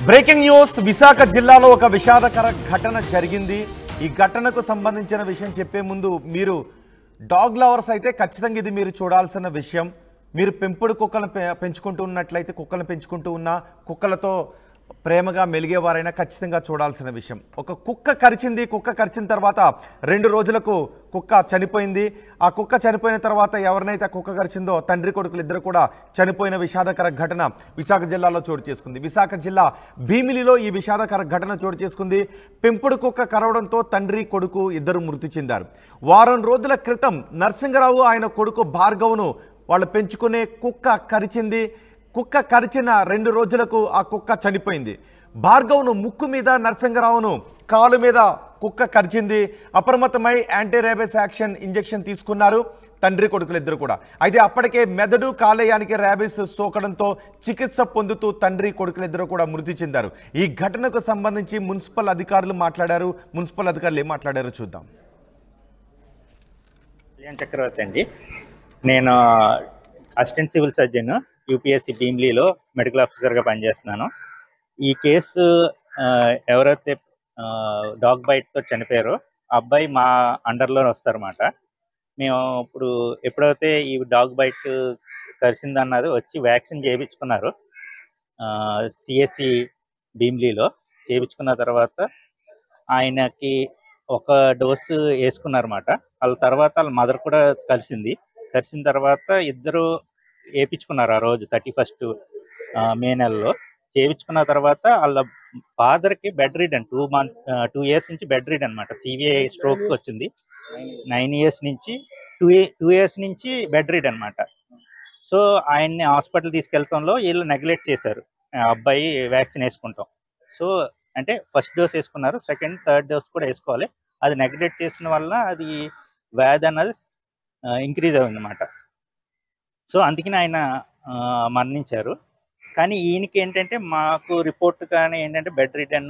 Breaking news Visakha జిల్లాలో ఒక విషాదకర ఘటన జరిగింది। ఈ ఘటనకు సంబంధించిన విషయం చెప్పే ముందు మీరు డాగ్ లవర్స్ అయితే ఖచ్చితంగా ఇది మీరు చూడాల్సిన విషయం। మీరు పెంపుడు కుక్కలను పెంచుకుంటూ ఉన్నట్లయితే కుక్కలను పెంచుకుంటూ ఉన్న కుక్కలతో ప్రేమగా మెలిగేవారైనా ఖచ్చితంగా చూడాల్సిన విషయం। ఒక కుక్క కరిచింది, కుక్క కరిచిన తర్వాత 2 రోజులకు కుక్క చనిపోయింది। ఆ కుక్క చనిపోయిన తర్వాత ఎవరినైతే కుక్క కరిచిందో తండ్రి కొడుకులు ఇద్దరు కూడా చనిపోయిన విషాదకర ఘటన విశాఖ జిల్లాలో చోటు చేసుకుంది। విశాఖ జిల్లా భీమిలిలో ఈ విషాదకర ఘటన చోటు చేసుకుంది। పెంపుడు కుక్క కరవడంతో తండ్రి కొడుకు ఇద్దరు మృతి చెందారు। వారం రోజుల క్రితం నరసింగరావు ఆయన కొడుకు భార్గవ్ను వాళ్ళు పెంచుకునే కుక్క కరిచింది। కుక్క కరిచిన 2 రోజులకు ఆ కుక్క చనిపోయింది। భార్గవ్ను ముక్కు మీద, నరసింగరావును కాలు మీద కుక్క కరిచింది। అప్రమత్తమై యాంటీ రేబిస్ యాక్షన్ ఇంజెక్షన్ తీసుకున్నారు తండ్రి కొడుకులు ఇద్దరు కూడా। అయితే అప్పటికే మెదడు కాలేయానికి రేబిస్ సోకడంతో చికిత్స పొందుతూ తండ్రి కొడుకులు ఇద్దరు కూడా మృతి చెందారు। ఈ ఘటనకు సంబంధించి మున్సిపల్ అధికారులు మాట్లాడారు। మున్సిపల్ అధికారులు ఏం మాట్లాడారో చూద్దాం। చక్రవర్తి అండి, నేను అసిస్టెంట్ సివిల్ సర్జన్ యూపీఎస్సీ భీమ్లీలో మెడికల్ ఆఫీసర్గా పనిచేస్తున్నాను। ఈ కేసు ఎవరైతే డాగ్ బైట్తో చనిపోయారో ఆ అబ్బాయి మా అండర్లో వస్తారన్నమాట। మేము ఇప్పుడు ఎప్పుడైతే ఈ డాగ్ బైట్ కలిసిందన్నది వచ్చి వ్యాక్సిన్ చేయించుకున్నారు సిఎస్సి భీమ్లీలో। చేయించుకున్న తర్వాత ఆయనకి ఒక డోసు వేసుకున్నారన్నమాట। వాళ్ళ తర్వాత వాళ్ళ మదర్ కూడా కలిసిన తర్వాత ఇద్దరు వేయించుకున్నారు ఆ రోజు 31 మే నెలలో। చేయించుకున్న తర్వాత వాళ్ళ ఫాదర్కి బెడ్ రిడన్ 2 ఇయర్స్ నుంచి బెడ్ రిడన్ అనమాట। సివిఐ స్ట్రోక్ వచ్చింది 9 ఇయర్స్ నుంచి 2 ఇయర్స్ నుంచి బెడ్ రిడన్ అనమాట। సో ఆయన్ని హాస్పిటల్ తీసుకెళ్లడంలో వీళ్ళు నెగ్లెక్ట్ చేశారు, అబ్బాయి వ్యాక్సిన్ వేసుకుంటాం। సో అంటే ఫస్ట్ డోస్ వేసుకున్నారు, సెకండ్ థర్డ్ డోస్ కూడా వేసుకోవాలి। అది నెగ్లెక్ట్ చేసిన వల్ల అది వ్యాధి అన్నది ఇంక్రీజ్ అయింది అన్నమాట। సో అందుకని ఆయన మరణించారు। కానీ ఈయనకి ఏంటంటే మాకు రిపోర్ట్ కానీ ఏంటంటే బెడ్ రిడన్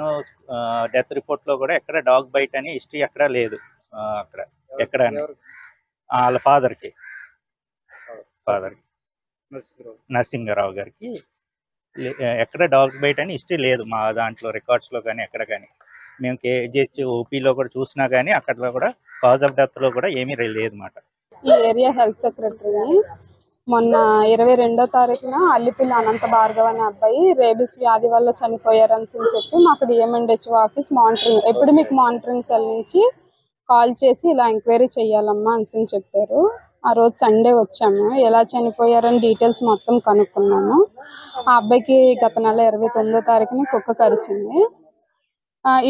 డెత్ రిపోర్ట్లో కూడా ఎక్కడ డాగ్ బైట్ అని హిస్టరీ ఎక్కడా లేదు। అక్కడ ఎక్కడ వాళ్ళ ఫాదర్కి నరసింగరావు గారికి ఎక్కడ డాగ్ బైట్ అని హిస్టరీ లేదు మా దాంట్లో రికార్డ్స్లో కానీ ఎక్కడ కానీ। మేము కేజీహెచ్ ఓపీలో కూడా చూసినా కానీ అక్కడ కూడా కాజ్ ఆఫ్ డెత్లో కూడా ఏమీ లేదన్నమాట। ఈ ఏరియా హెల్త్ సెక్రటరీ మొన్న 22వ తారీఖున అల్లిపిల్లి అనంత భార్గవ్ అనే అబ్బాయి రేబిస్ వ్యాధి వల్ల చనిపోయారని చెప్పి మాకు DM and HO office epidemic monitoring cell నుంచి కాల్ చేసి ఇలా ఎంక్వైరీ చేయాలమ్మా అని చెప్పారు। ఆ రోజు సండే వచ్చాము, ఎలా చనిపోయారని డీటెయిల్స్ మొత్తం కనుక్కున్నాము। ఆ అబ్బాయికి గత నెల 29వ తారీఖున కుక్క కరిచింది।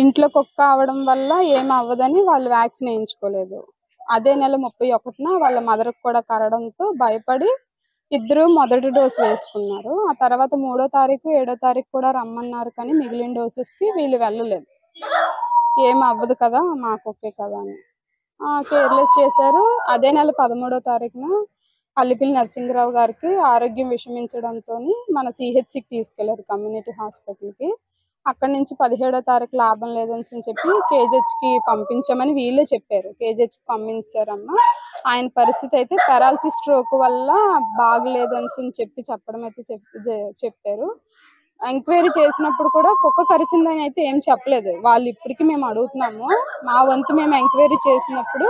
ఇంట్లో కుక్క అవడం వల్ల ఏం అవ్వదని వాళ్ళు వ్యాక్సిన్ వేయించుకోలేదు। అదే నెల 31న వాళ్ళ మదర్కి కూడా కరడంతో భయపడి ఇద్దరు మొదటి డోసు వేసుకున్నారు। ఆ తర్వాత 3వ తారీఖు 7వ తారీఖు కూడా రమ్మన్నారు, కానీ మిగిలిన డోసెస్కి వీళ్ళు వెళ్ళలేదు। ఏం అవ్వదు కదా, మాకు ఓకే కదా అని కేర్లెస్ చేశారు। అదే నెల 13వ తారీఖున అల్లిపిల్లి నరసింగరావు గారికి ఆరోగ్యం విషమించడంతో మన సిహెచ్సికి తీసుకెళ్లారు, కమ్యూనిటీ హాస్పిటల్కి। అక్కడి నుంచి 17వ తారీఖు లాభం లేదని చెప్పి కేజీహెచ్కి పంపించామని వీళ్ళే చెప్పారు। కేజీహెచ్కి పంపించారమ్మా। ఆయన పరిస్థితి అయితే పెరాలసిస్ స్ట్రోక్ వల్ల బాగలేదని చెప్పడం అయితే చెప్పారు। ఎంక్వైరీ చేసినప్పుడు కూడా కుక్క కరిచిందని అయితే ఏం చెప్పలేదు వాళ్ళు। ఇప్పటికీ మేము అడుగుతున్నాము, మా వంతు మేము ఎంక్వైరీ చేసినప్పుడు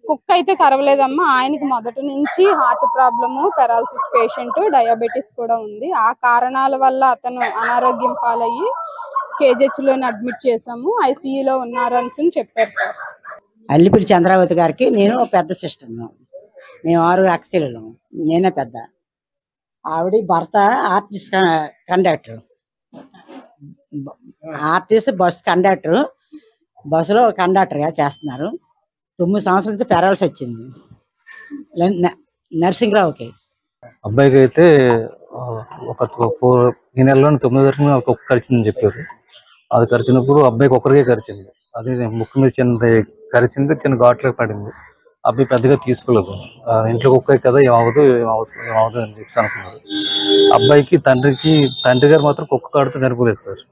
కుక్క అయితే కరవలేదమ్మా। ఆయనకి మొదటి నుంచి heart problem, paralysis patient, diabetes కూడా ఉంది। ఆ కారణాల వల్ల అతను అనారోగ్యం పాలయ్యి కేజీహెచ్లోని అడ్మిట్ చేసాము, ఐసీయూలో ఉన్నారని చెప్పారు సార్। అల్లిపిల్లి చంద్రావతి గారికి నేను పెద్ద సిస్టర్, మేము 6 అక్క చెల్లెలు, నేనే పెద్ద। ఆవిడ భర్త RTC conductor, RTC bus conductor, బస్సులో కండక్టర్గా చేస్తున్నారు। 9 సంవత్సరాల నుంచి పెరాల్సి వచ్చింది నరసింగరావుకి। అబ్బాయికి అయితే ఈ నెలలోని 9 వరకు ఒక కుక్క కరిచిందని చెప్పారు। అది కరిచినప్పుడు అబ్బాయికి ఒక్కరికే కరిచింది, అది ముక్కు మీద చిన్న కరిచింది, చిన్న ఘాట్లోకి పడింది। అబ్బాయి పెద్దగా తీసుకోలేదు, ఇంట్లో కుక్క కదా ఏమవుదు అని చెప్పి అనుకున్నారు। అబ్బాయికి తండ్రి గారు మాత్రం కుక్క కాడితో చనిపోలేదు సార్।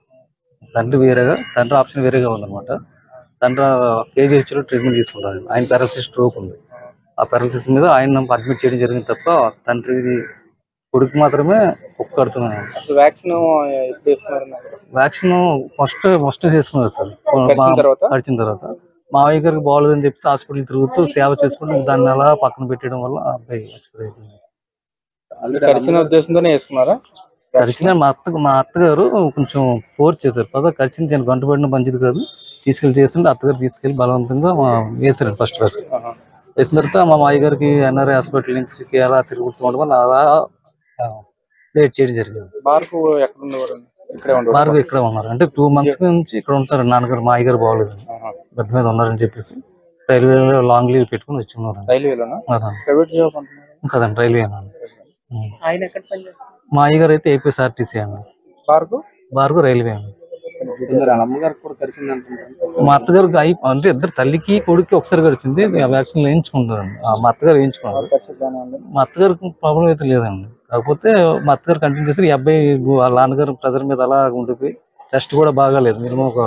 తండ్రి ఆప్షన్ వేరేగా ఉందన్నమాట। తండ్రి కేజీహెచ్లో ట్రీట్మెంట్ తీసుకుంటారు, ఆయన పారాలసిస్ స్ట్రోక్ ఉంది। ఆ పారాలసిస్ మీద ఆయన అడ్మిట్ చేయడం జరిగింది తప్ప తండ్రి కొడుకు మాత్రమే కుక్క కడుతున్నాను. అసలు వ్యాక్సిన్ ఎప్పుడు ఇస్తున్నారు? వ్యాక్సిన్ ఫస్ట్ చేసుకున్నారు సార్ కడిచిన తర్వాత. మావయ్య గారికి బాగోలేదని చెప్పి హాస్పిటల్ తిరుగుతూ సేవ చేసుకుంటూ దాన్ని అలా పక్కన పెట్టడం వల్ల అబ్బాయి ఎక్స్పైర్ అయిపోయింది. కరిచిన ఉద్దేశంతోనే వేసుకున్నారా? కరిచిన మా అత్తగారు కొంచెం ఫోర్స్ చేశారు కదా, కరిచింది నేను గంట పడిన మంచిది కాదు తీసుకెళ్ళి చేస్తుంటే అత్తగారు తీసుకెళ్ళి బలవంతంగా వేసారు ఫస్ట్ వ్యాక్సిన్. వేసిన తర్వాత మా మావయ్య గారికి ఎన్ఆర్ఐ హాస్పిటల్ నుంచి అలా తిరుగుతూ ఉండడం వల్ల అలా లేట్ చేయడం జరిగింది. భార్గవ్ ఇక్కడ ఉన్నారు అంటే 2 months నుంచి ఇక్కడ ఉంటారు. నాన్నగారు మా అయ్యగారు బాగోలేదు బెడ్ మీద ఉన్నారని చెప్పేసి రైల్వేలో లాంగ్ లీవ్ పెట్టుకుని వచ్చి ఉన్నారు. కదండి రైల్వే మా అయ్యగారు అయితే ఏపీఎస్ఆర్టీసీ అండి. భార్గవ్ రైల్వే అండి. మా అత్తగారికి అంటే ఇద్దరు తల్లికి కొడుకు ఒకసారి గడిచింది వ్యాక్సిన్ వేయించుకుంటారండి. మా అత్తగారు వేయించుకున్నారు. మా అత్తగారికి ప్రాబ్లం అయితే లేదండి. కాకపోతే మా అత్తగారు కంటిన్యూ చేసి ఈ అబ్బాయి వాళ్ళ నాన్నగారు ప్రెజర్ మీద అలా ఉండిపోయి టెస్ట్ కూడా బాగాలేదు. మినిమం ఒక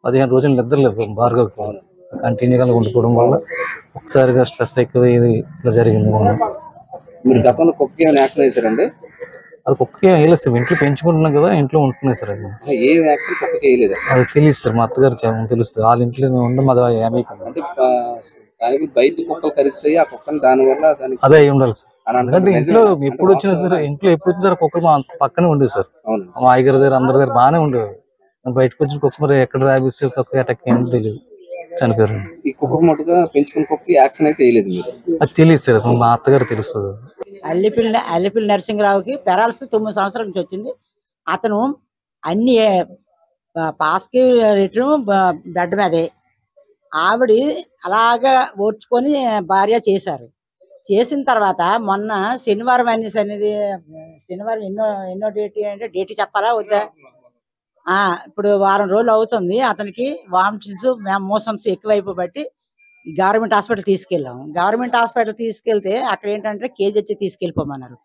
15 రోజులు నిద్రలేదు. భార్గవ్ కంటిన్యూగా ఉండిపోవడం వల్ల ఒకసారిగా స్ట్రెస్ ఎక్కువ ఇలా జరిగింది. మీరు గతంలో కుక్కకి ఏమైనా వ్యాక్సిన్ వేసారండి? అది కుక్కకి వేయలేదు సార్, ఇంట్లో పెంచుకుంటున్నాం కదా ఇంట్లో ఉంటున్నాయి సార్. అది ఏ వ్యాక్సిన్ కుక్కకి వేయలేదు? అది తెలియదు సార్, మా అత్తగారు తెలుస్తుంది. వాళ్ళ ఇంట్లో ఉండడం అది అంటే బయట కుక్కలు కరిస్తాయి ఆ కుక్కని దానివల్ల అదే అయి ఉండాలి సార్. ఎందుకంటే ఇంట్లో ఎప్పుడు వచ్చినా సరే ఎప్పుడు వచ్చిన కుక్కలు మా పక్కనే ఉండేది సార్. మా అయ్యగారి దగ్గర అందరి దగ్గర బాగానే ఉండేది. బయటకు వచ్చిన కుక్క మరి ఎక్కడ రాబిస్తే కుక్క అటాక్ ఏంటో తెలియదు, చనిపోయారు. ఈ కుక్క మటుగా పెంచుకున్న కుక్కకి యాక్షన్ అయితే వేయలేదు మీరు? అది తెలియదు సార్, మా అత్తగారు తెలుస్తుంది. అల్లిపిల్లి నరసింహరావుకి పెరాల్సి 9 సంవత్సరాల నుంచి వచ్చింది. అతను అన్ని పాస్కి బెడ్ మీదే ఆవిడ అలాగా ఓర్చుకొని భార్య చేశారు. చేసిన తర్వాత మొన్న శనివారం శనివారం ఎన్నో డేట్ అంటే డేట్ చెప్పాలా వద్దా? ఇప్పుడు వారం రోజులు అవుతుంది. అతనికి వామిటింగ్స్ మోషన్స్ ఎక్కువైపోబట్టి గవర్నమెంట్ హాస్పిటల్ తీసుకెళ్ళాము. గవర్నమెంట్ హాస్పిటల్ తీసుకెళ్తే అక్కడ ఏంటంటే కేజీహెచ్ తీసుకెళ్ళిపోమన్నారు.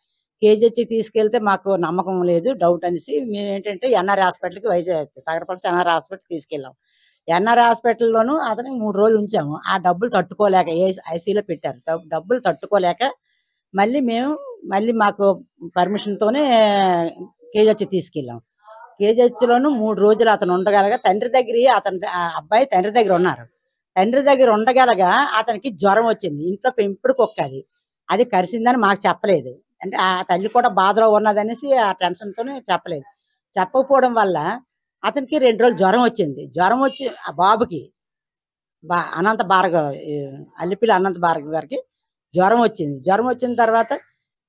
కేజీహెచ్ తీసుకెళ్తే మాకు నమ్మకం లేదు, డౌట్ అనేసి మేము ఏంటంటే ఎన్ఆర్ఐ హాస్పిటల్కి వైజాగ్ తగరపల్లి ఎన్ఆర్ఐ హాస్పిటల్ తీసుకెళ్ళాం. ఎన్ఆర్ఐ హాస్పిటల్లోనూ అతనికి 3 రోజులు ఉంచాము. ఆ డబ్బులు తట్టుకోలేక ఐసీలో పెట్టారు. డబ్బులు తట్టుకోలేక మళ్ళీ మాకు పర్మిషన్తోనే కేజీహెచ్ తీసుకెళ్ళాం. కేజీహెచ్లోనూ 3 రోజులు అతను ఉండగలగా అబ్బాయి తండ్రి దగ్గర ఉన్నారు. తండ్రి దగ్గర ఉండగలగా అతనికి జ్వరం వచ్చింది. ఇంట్లో పెంపుడు కుక్క అది కరిసిందని మాకు చెప్పలేదు. అంటే ఆ తల్లి కూడా బాధలో ఉన్నదనేసి ఆ టెన్షన్తోనే చెప్పలేదు. చెప్పకపోవడం వల్ల అతనికి 2 రోజులు జ్వరం వచ్చింది. జ్వరం వచ్చి ఆ బాబుకి అనంత భార్గవ్ అల్లిపిల్లి అనంత భార్గవ్ గారికి జ్వరం వచ్చింది. జ్వరం వచ్చిన తర్వాత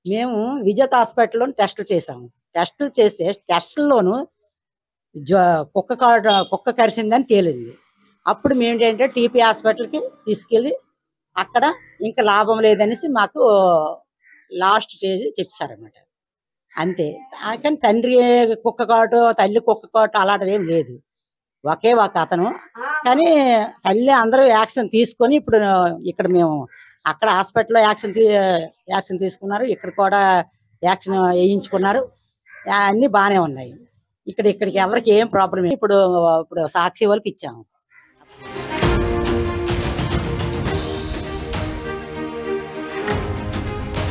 మేము విజేత హాస్పిటల్లో టెస్టులు చేసాము. టెస్టులు చేస్తే టెస్టుల్లోనూ కుక్క కరిసిందని తేలింది. అప్పుడు మేమేంటంటే టీపీ హాస్పిటల్కి తీసుకెళ్ళి అక్కడ ఇంకా లాభం లేదనేసి మాకు లాస్ట్ స్టేజ్ చెప్పారన్నమాట. అంతే. కానీ తండ్రి కుక్క కాటు తల్లి కుక్క కాటు అలాంటిది ఏం లేదు. ఒకే ఒక అతను. కానీ తల్లి అందరూ యాక్షన్ తీసుకొని ఇప్పుడు ఇక్కడ మేము అక్కడ హాస్పిటల్లో యాక్షన్ తీసుకున్నారు. ఇక్కడ కూడా యాక్షన్ వేయించుకున్నారు. అన్నీ బాగానే ఉన్నాయి. ఇక్కడికి ఎవరికి ఏం ప్రాబ్లం ఇప్పుడు సాక్షి వాళ్ళకి ఇచ్చాము.